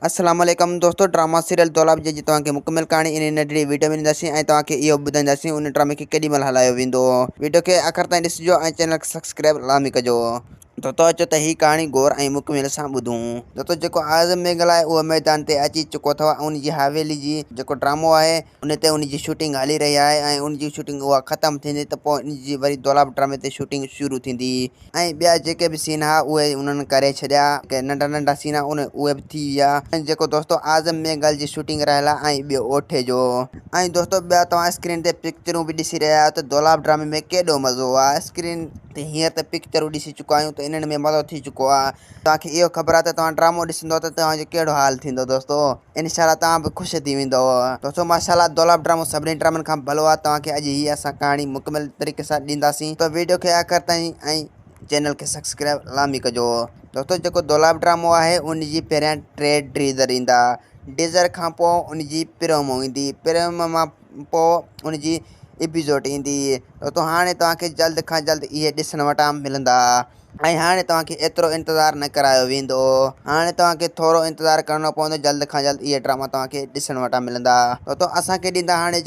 अस्सलाम वालेकुम दोस्तों, ड्रामा सीरियल दौलाब जी तव्हांखे मुकमिल कहानी इन नंढड़ी वीडियो में ॾींदासीं ऐं तव्हांखे इहो ॿुधाईंदासीं उन ड्रामे खे केॾी महिल हलायो वेंदो। वीडियो खे आख़िर ताईं ॾिसिजो ऐं चैनल खे सब्सक्राइब लाज़मी कजो। दोस्तों अचो त ही कहानी गौर ऐं मुकमिल सां ॿुधूं। दोस्तों जेको आज़म मेघल आहे उहो मैदान ते अची चुको अथव। उन जी हवेली जी जेको ड्रामो आहे उन ते उन जी शूटिंग हली रही आहे ऐं उन जी शूटिंग उहा ख़तमु थींदी त पोइ इन जी वरी दौलाब ड्रामे ते शूटिंग शुरू थींदी ऐं ॿिया जेके बि सीन हुआ उहे उन्हनि करे छॾिया। नंढा नंढा सीन उहे बि थी विया। जेको दोस्तों आज़म मेघल जी शूटिंग रहियल आहे ऐं ॿियो ओठे जो। ऐं दोस्तों ॿिया तव्हां स्क्रीन ते पिक्चरूं बि ॾिसी रहिया आहियो त दौलाब ड्रामे में केॾो मज़ो आहे। स्क्रीन ते हींअर त पिक्चरूं ॾिसी चुका आहियूं त इन्हनि में मज़ो थी चुको आहे। तव्हांखे इहो ख़बर आहे त तव्हां ड्रामो ॾिसंदव त तव्हांजो कहिड़ो हाल थींदो दोस्तों। इंशाअल्लाह तव्हां बि ख़ुशि थी वेंदव। दोस्तों माशाअल्लाह दौलाब ड्रामो सभिनी ड्रामनि खां भलो आहे। तव्हांखे अॼु हीअ असां कहाणी मुकमिल तरीक़े सां ॾींदासीं त वीडियो खे आख़िर ताईं ऐं चैनल खे सब्सक्राइब लाज़मी कजो। दोस्तों जेको दौलाब ड्रामो आहे उन जी पहिरियां 3 टीज़र ईंदा। टीज़र खां पोइ उन जी प्रोमो ईंदी। प्रोमो मां पोइ उन जी एपिसोड ईंदी। दोस्तों हाणे तव्हांखे जल्द खां जल्द इहे ॾिसण वटां मिलंदा ऐं हाणे तव्हांखे एतिरो इंतज़ारु न करायो वेंदो। हाणे तव्हांखे थोरो इंतज़ारु करिणो पवंदो। जल्द खां जल्द इहे ड्रामा तव्हांखे ॾिसण वटां मिलंदा। दोस्तों असांखे ॾींदा हाणे